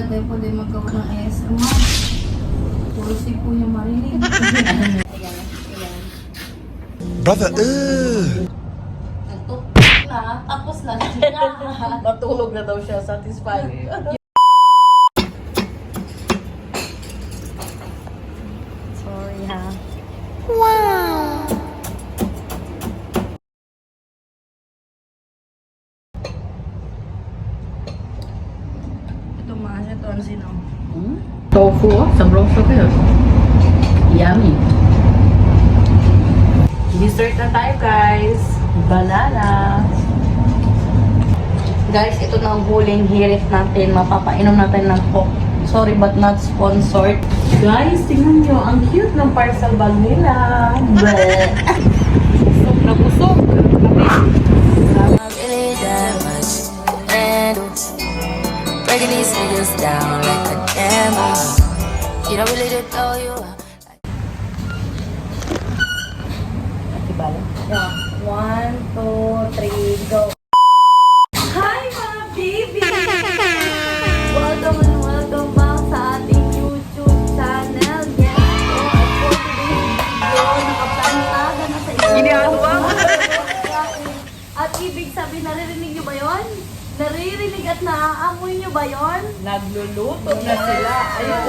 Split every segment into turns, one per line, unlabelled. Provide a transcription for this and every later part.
Baka tayo pwede magawa ng ASMR. Puro si po yung marinig. Ayan, ayan.
Brother,
Nagtutulog na, tapos na siya.
Matulog na daw siya, satisfied.
Sorry ha. Ito mga ito ang sinaw.
Tofu, sobrang sakit. Yummy. Dessert na tayo, guys. Banana.
Guys, ito na ang huling hirit natin. Mapapainom natin ng Coke. Sorry but not sponsored.
Guys, tingnan nyo. Ang cute ng parcel bag nila. Busog na busog.
Really that much and breaking these niggas down like a demo. You don't really know you.
Nakibala.
Yeah. 1, 2, 3, go. Hi mga baby! Welcome and welcome back sa ating YouTube channel. Yes, so at for today's video, nakaplantado na sa inyo.
Ginagawa mo?
At ibig sabihin, naririnig nyo ba yun? Naririnig at naaamoy nyo ba yun?
Nagluluto na sila. Ayun.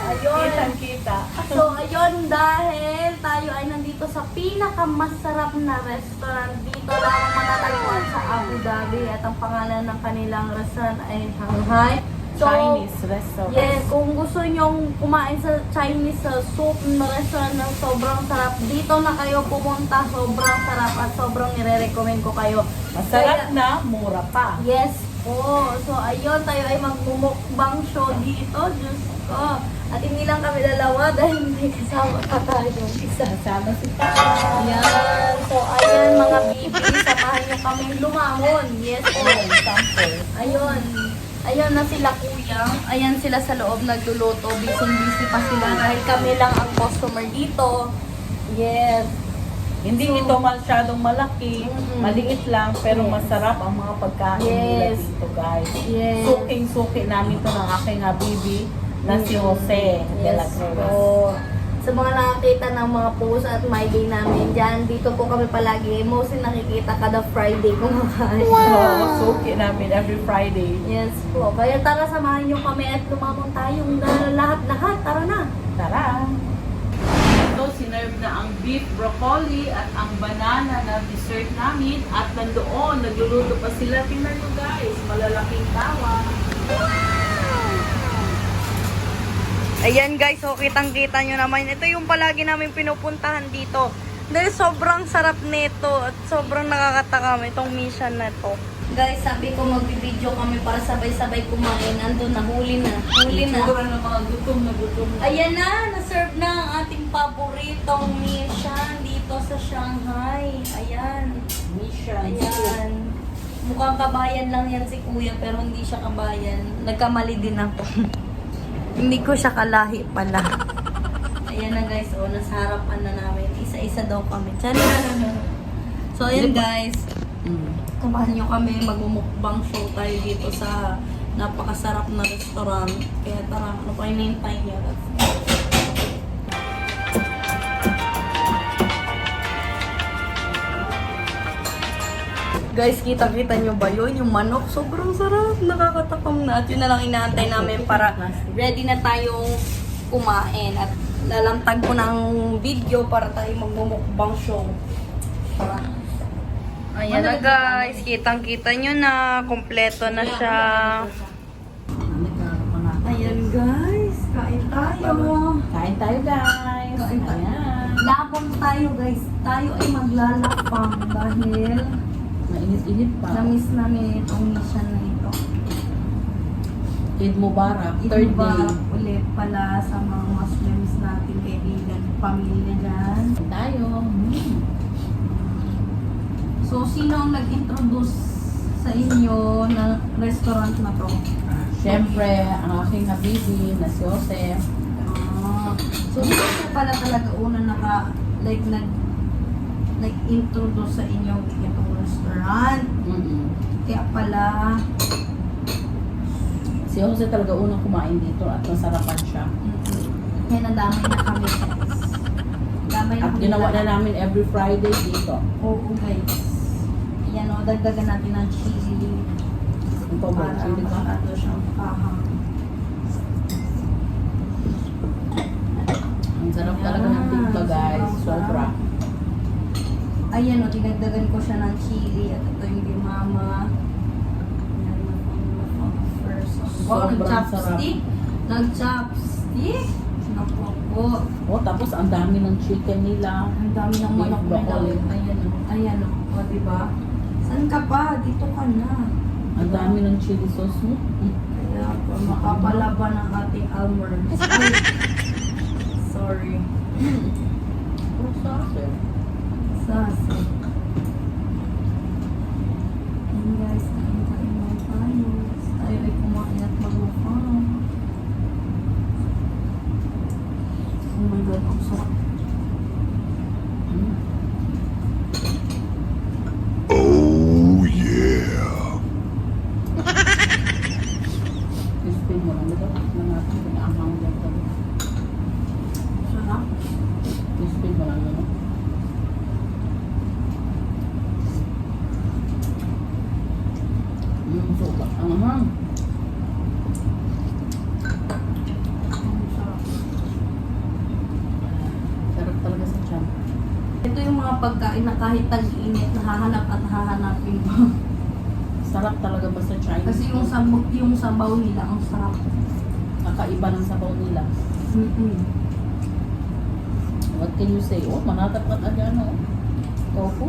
Ayun.
Kitang-kita.
So, ayun, dahil tayo ay nandito sa pinakamasarap na restaurant dito lang matatagpuan sa Abu Dhabi at ang pangalan ng kanilang restaurant ay Shanghai. So,
Chinese restaurant.
yes, kung gusto nyong kumain sa Chinese soup na restaurant na sobrang sarap, dito na kayo pumunta. Sobrang sarap at sobrang nire-recommend ko kayo.
Masarap na, mura pa.
Yes po. So, ayun, tayo ay magmumukbang show dito. Diyos ko. At hindi lang kami dalawa dahil may kasama ka tayo. Isa.
Kasama si Papa.
Ayan. So, ayan mga bibi, samahan nyo kami lumangon. Yes po.
Sample.
Ayun. Ayun na sila kuya. Ayan sila sa loob nagluluto. Busy-busy pa sila dahil kami lang ang customer dito. Yes.
Hindi
So,
ito masyadong malaki, maliit lang, pero masarap ang mga pagkain nila
Yes.
dito, guys.
Yes.
Suking-suki namin ito ng aking habibi na si Jose de la
Yes
Cruz.
po. Sa mga nakakita ng mga post at my day namin dyan, dito po kami palagi. Mostly nakikita kada Friday kumakain.
So, suki namin every Friday.
Yes po. Kaya tara, samahan nyo kami at lumamon tayong lahat-lahat. Tara na.
Tara! Ito, sinerve na ang beef broccoli at ang banana na dessert namin. At nandoon, nagluluto pa sila. Tingnan nyo guys, malalaking tawa.
Ayan guys, so kitang-kita nyo naman. Ito yung palagi namin pinupuntahan dito. Dahil sobrang sarap nito at sobrang nakakatakam itong mission na to. Guys, sabi ko magbibideo kami para sabay-sabay kumain. Andun na, huli na. Huli na.
Siguro ng mga gutom na gutom na.
Ayan na, na-serve na ang ating paboritong mission dito sa Shanghai. Ayan.
Mission.
Ayan. Mukhang kabayan lang yan si kuya pero hindi siya kabayan. Nagkamali din ako. Hindi ko siya kalahi pala. Ayan na guys, oh, nasa harapan na namin. Isa-isa daw kami. Tiyan. So ayan guys, samahan nyo kami, magmumukbang show tayo dito sa napakasarap na restaurant. Kaya tara, ano pa hinihintay nyo? Guys, kita-kita nyo ba yun? Yung manok, sobrang sarap. Nakakatakam na. At yun na lang inaantay namin para ready na tayong kumain. At lalantag ko ng video para tayo magmumukbang show. Tara. Ayan na guys. Kitang-kita nyo na. Kompleto na siya. Ayan guys. Kain tayo.
Kain tayo guys.
Kain tayo.
Ayan.
Labang tayo guys. Tayo ay maglalakbang dahil
Mainit-init pa.
na-miss namin itong mission na ito.
Eid Mubarak, third
Iba
day.
ulit pala sa mga Muslims natin kaibigan, pamilya dyan.
Kain tayo.
So, sino ang nag-introduce sa inyo na restaurant na to?
Siyempre, ang aking habibi na si Jose.
So, dito siya pala talaga una nag-introduce sa inyo itong restaurant. Kaya pala,
Si Jose talaga unang kumain dito at nasarapan siya.
Kaya nadamay na kami guys. Damay na
At
kami
ginawa na
lahat.
namin every Friday dito.
Oo guys. Ayan o, dagdagan natin ng chili.
Ito ba?
Para
Chili ka?
masyado siyang kahang.
Ang sarap talaga ng timpla guys. Sobra.
Ayan o, dinagdagan ko siya ng chili. At ito yung kay mama. Ayan, first. Wow,
Sobrang
nag-chopstick. Nag-chopstick. Naku po.
Oh, tapos ang dami ng chicken nila.
Ang dami ng
Beef
manok na
broccoli.
daw. Ayan o. Ayan o. O, diba? Saan ka pa? Dito ka na.
Ang dami ng chili sauce mo.
Kaya po, makapalaban ang ating almonds. Ay, sorry.
Oh, sauce.
Sasa. Ayan guys, kain mo tayo. Tayo ay kumain at mag-mukhaan. Oh my God, ang sarap.
Oh yeah.
Crispy mo lang. Ito na natin kung ahang dyan.
Sarap.
Crispy mo lang yun. Soba. Ang ahang.
Ang sarap.
Sarap talaga sa tiyan.
Ito yung mga pagkain na kahit tag-init, nahahanap at hahanapin mo.
Sarap talaga ba sa Chinese?
Kasi yung sabaw nila, ang sarap.
Nakaiba ng sabaw nila. What can you say? Oh, manatap ka dyan, oh. Tofu.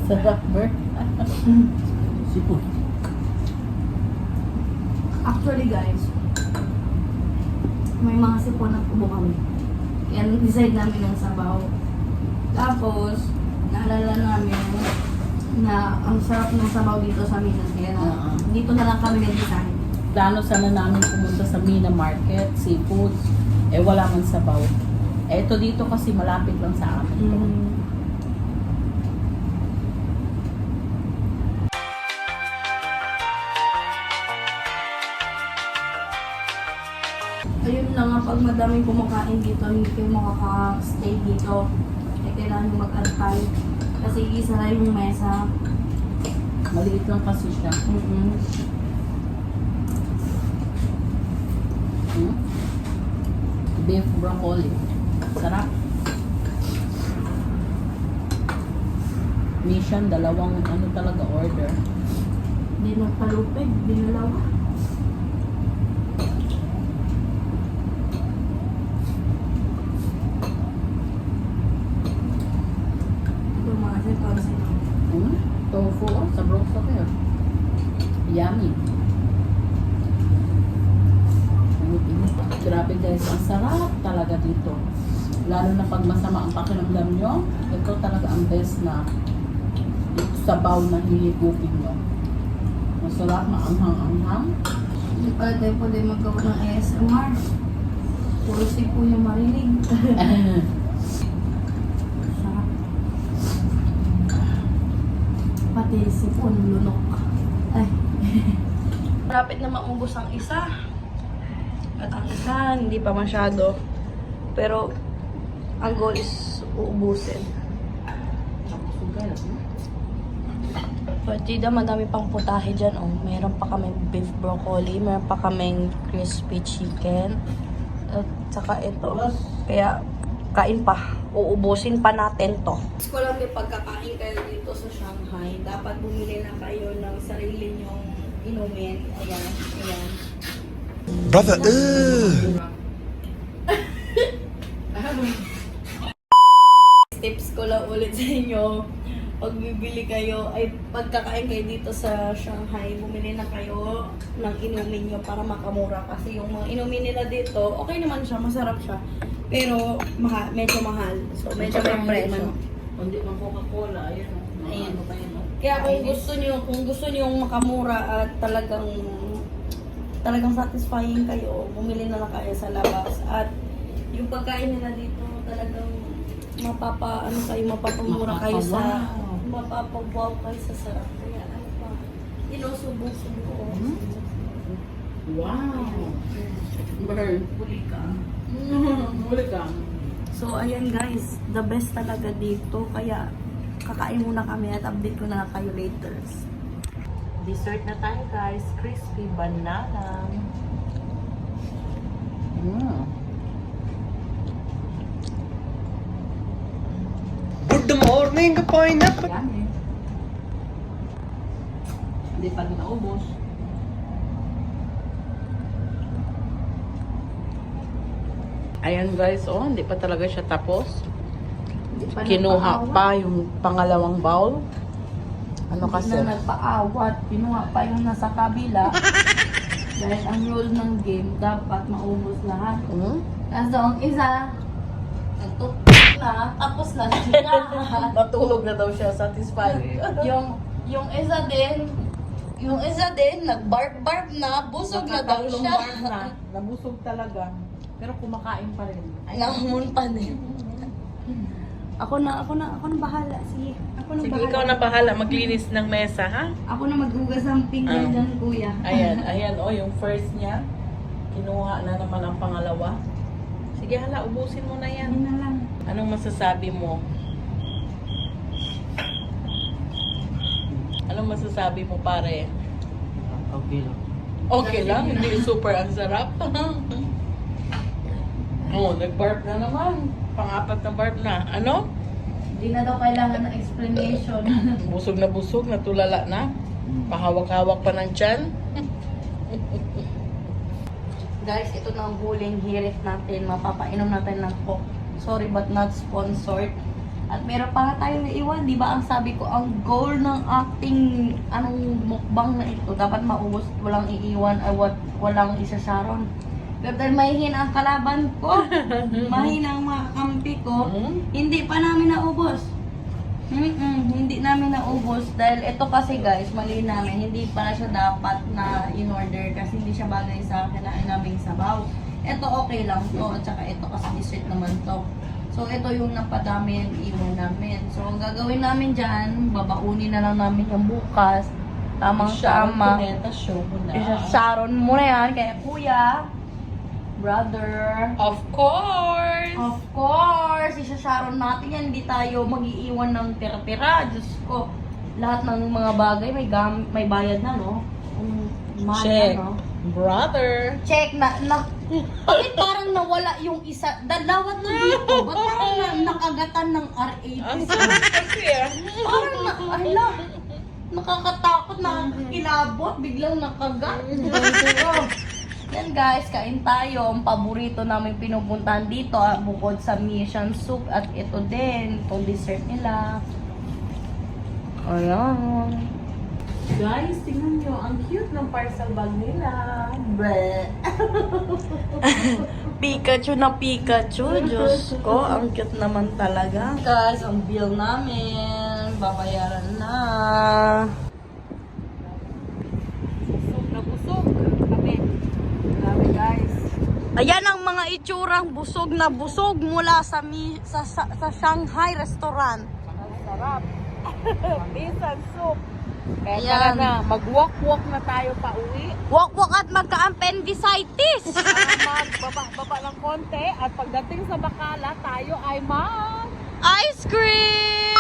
Sarap, Bert. Sipon.
Actually guys, may mga sipon na tubo kami. Yan, decide namin ng sabaw. Tapos, naalala namin na ang sarap ng sabaw dito sa Minas. Kaya na, dito na lang kami nag-decide.
Plano sana namin pumunta sa Mina Market, seafood. Eh, wala man sabaw. Eh, ito dito kasi malapit lang sa amin.
Ayun na nga, pag madaming kumakain dito, hindi kayo makaka-stay dito. Kaya kailangan nyo mag-antay. Kasi isa na yung mesa.
Maliit lang kasi siya. Beef broccoli. Sarap. Mission, dalawang ano talaga order.
Hindi nagpalupig, dinalawa. Ito mga seconds.
Tofu, oh, sa broso kayo. Yummy. Grabe guys, ang sarap talaga dito. Lalo na pag masama ang pakiramdam nyo, ito talaga ang best na sabaw na hihigupin nyo. Masarap, maanghang-anghang.
Hindi pala tayo pwede maggawa ng ASMR. Puro sipo yung marinig. Sarap. Pati sipon, lunok. Ay. Malapit na maubos ang isa. At ang isa, hindi pa masyado. Pero, ang goal is uubusin. Partida, madami pang putahe dyan. Oh. Meron pa kaming beef broccoli, meron pa kaming crispy chicken. At saka ito. Kaya, kain pa. Uubusin pa natin to. Ko lang may pagkakain kayo dito sa Shanghai. Dapat bumili na kayo ng sarili nyong inumin. Ayan, ayan.
Brother,
Tips ko lang ulit sa inyo. Pag bibili kayo, ay pagkakain kayo dito sa Shanghai, bumili na kayo ng inumin nyo para makamura. Kasi yung mga inumin nila dito, okay naman siya, masarap siya. Pero medyo mahal. So medyo may presyo.
Hindi man Coca-Cola, ayun.
Ayan.
Ano pa yun?
Kaya kung gusto niyo makamura at talagang satisfying kayo, bumili na lang kayo sa labas. At yung pagkain nila dito, talagang mapapamura kayo sa mapapawaw kayo sa sarap. Kaya ano pa, inusubong-subong ko.
Wow! Burn.
Huli ka.
Huli ka.
So, ayan guys, the best talaga dito. Kaya, kakain muna kami at update ko na kayo later.
Dessert na tayo guys. Crispy banana.
Good morning, pineapple.
Yummy. Hindi pa din naubos. Ayan guys, oh, hindi pa talaga siya tapos. Kinuha pa yung pangalawang bowl. Ano kasi?
Hindi na nagpaawat. Kinuha pa yung nasa kabila. Dahil ang rule ng game, dapat maubos lahat. Kaso ang isa, nagtutok na, tapos na siya.
Matulog na daw siya. Satisfied.
yung isa din, nag-barb na, busog na daw
Nakatatlong
siya.
bar na. Nabusog talaga. Pero kumakain pa rin.
Nangamon pa din. Ako na bahala. Sige, ako na
Sige,
bahala.
ikaw na bahala maglinis ng mesa, ha?
Ako na maghugas ng pinggan dyan, kuya.
Ayan, oh, yung first niya. Kinuha na naman ang pangalawa. Sige, hala, ubusin mo na yan.
Yan na lang.
Anong masasabi mo? Anong masasabi mo, pare?
Okay lang.
Okay lang, hindi super ang sarap. Oh, nag-barb na naman. Pang-apat na barb na. Ano?
Hindi na daw kailangan ng explanation.
Busog, natulala na. Pahawak-hawak pa ng tiyan.
Guys, ito na ang huling hirit natin. Mapapainom natin ng Coke. Sorry but not sponsored. At meron pa nga tayong naiwan. Di ba ang sabi ko, ang goal ng ating mukbang na ito, dapat maubos, walang iiwan, walang isasaron. Pero dahil mahihina ang kalaban ko, mahina ang mga kampi ko, hindi pa namin naubos. Hindi namin naubos dahil ito kasi guys, mali namin, hindi pala siya dapat na in-order kasi hindi siya bagay sa kinain naming sabaw. Ito okay lang to, at saka ito kasi dessert naman to. So ito yung napadami yung iwan namin. So ang gagawin namin dyan, babaunin na lang namin yung bukas. Tamang-tama.
Show mo na.
Isasaron mo na yan kaya kuya, brother.
Of course!
Of course, isasaron natin yan. Hindi tayo mag-iiwan ng tira-tira. Diyos ko, lahat ng mga bagay may bayad na, no? Mahal
Check.
na, no?
Brother!
Check na. Bakit parang nawala yung isa? Dalawa to dito. Ba't parang nakagatan ng
Ang
R80?
sarap kasi ah.
Parang ala, nakakatakot, nakakilabot, biglang nakagat. Yan guys, kain tayo. Ang paborito namin pinupuntahan dito, bukod sa Mission Soup at ito din, itong dessert nila. Ayan.
Guys, tingnan nyo. Ang cute ng parcel bag nila.
Bleh. Pikachu na Pikachu. Diyos ko, ang cute naman talaga. Guys, ang bill namin. Babayaran na.
Busog na busog. Kami. Grabe guys.
Ayan ang mga itsurang busog na busog mula sa Shanghai restaurant.
Sarap. Bisan soup. Kaya
Ayan.
tara na, mag-walk-walk na tayo pa uwi.
Walk-walk at magka-appendicitis.
Magbaba ng konti at pagdating sa Bacala, tayo ay
Ice cream!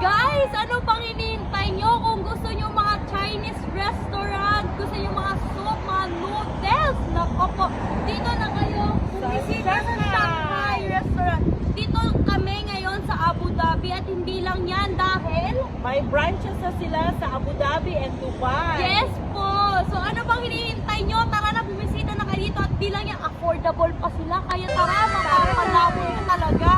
Guys, ano pang hinihintay nyo? Kung gusto nyo mga Chinese restaurant, gusto nyo mga soup, mga noodles, nako po, dito na kayo bumisita sa Shanghai restaurant. Dito kami ngayon sa Abu Dhabi at hindi lang yan dahil
may branches na sila sa Abu Dhabi and Dubai.
yes po! So ano pang hinihintay nyo? Tara na, bumisita na kayo dito at bilang yan affordable pa sila. Kaya tara, makakalabo nyo talaga.